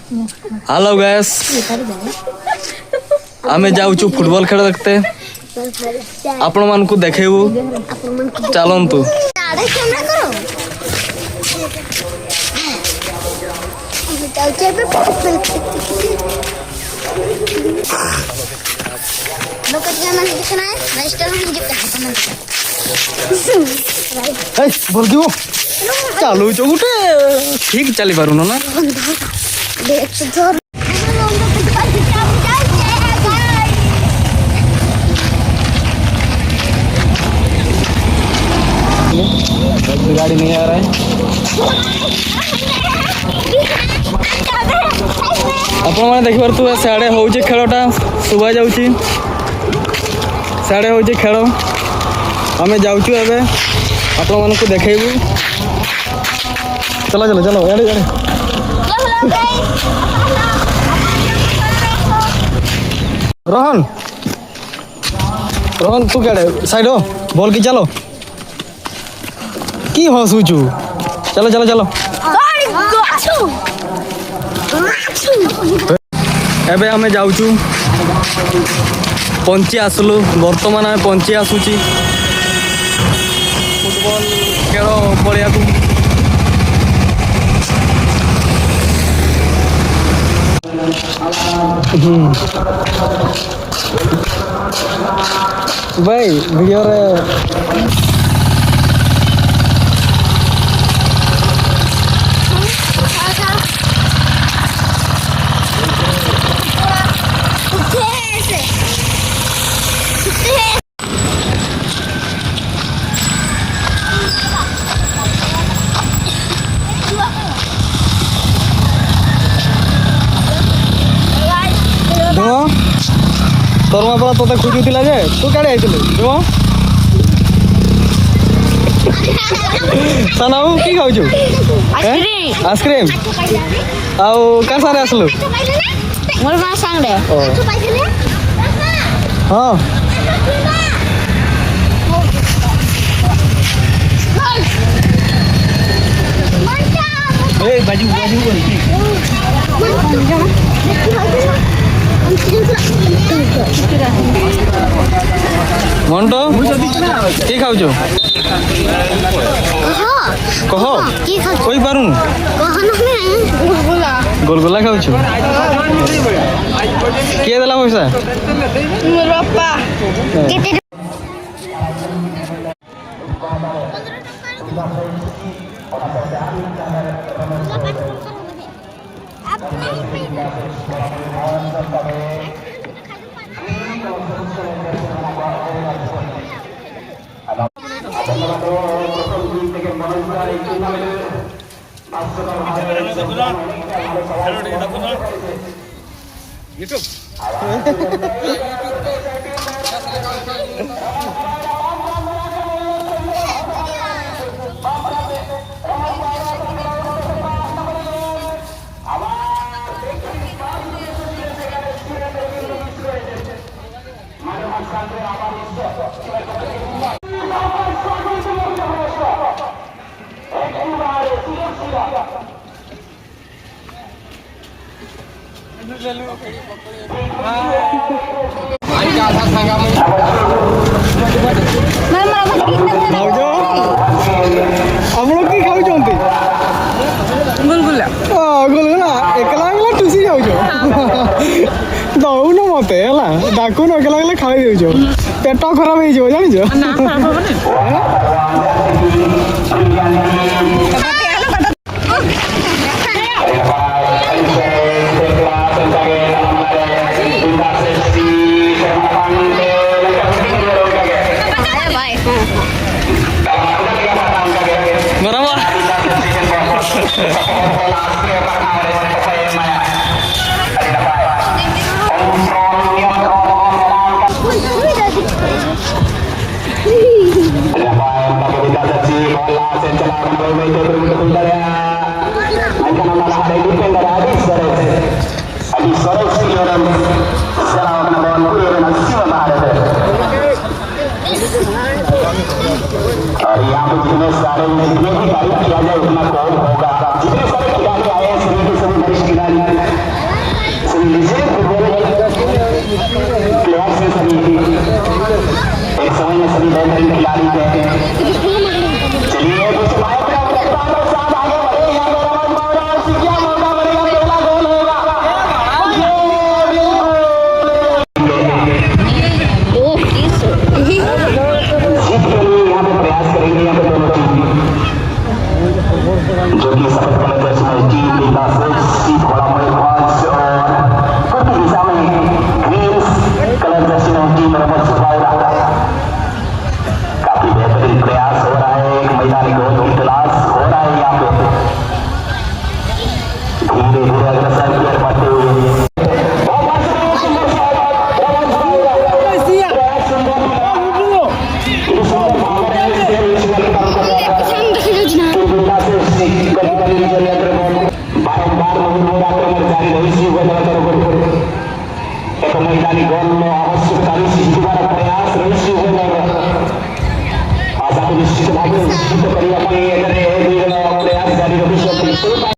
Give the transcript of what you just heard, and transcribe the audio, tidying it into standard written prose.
hello guys आमे जाऊँ football खेल देखते आपण मान को देखेबू चलंतु बोल क्यों चालू जो गुटे ठीक चली पारुन ना गाड़ी नहीं आ रहा है आपण मैंने देख पार्थ सियाड़े हूँ खेलटा शुभा जा सियाड़े हूँ खेल आम जाऊँ एवं आपण मान को देखू चलो चलो चलो यारे यारे रोहन रोहन तू क्या साइड हो बोल की चलो की हसुचु चलो चलो चलो एबे हमें जाऊँ पंची आसलु बर्तमान आम पंची आसूची फुटबॉल खेल पड़िया को भाई वीडियो रे तोर माँ पड़ा तोते खोजुला जे तू क्या सानाऊ कि खाऊ आइसक्रीम आउ कार सारे आसलु मोर मां सांगडे हां ए बाजू बाजू मंटो की खाऊ कह कोई पारुन गोलगोला खाऊ किए देला पैसा दौन मत डाकुन अकेला अकेला खाई दौ पेट खराब हो जान और यहाँ पे जितने सारे जितने भी गाड़ी किया जाए उतना कौन होगा जितने सारे खिलाड़ी आए हैं सभी के सभी वरिष्ठ खिलाड़ी मैदानी गोल में आवश्यकता प्रयास रही आशा को निश्चित भाव निश्चित प्रयास जारी रही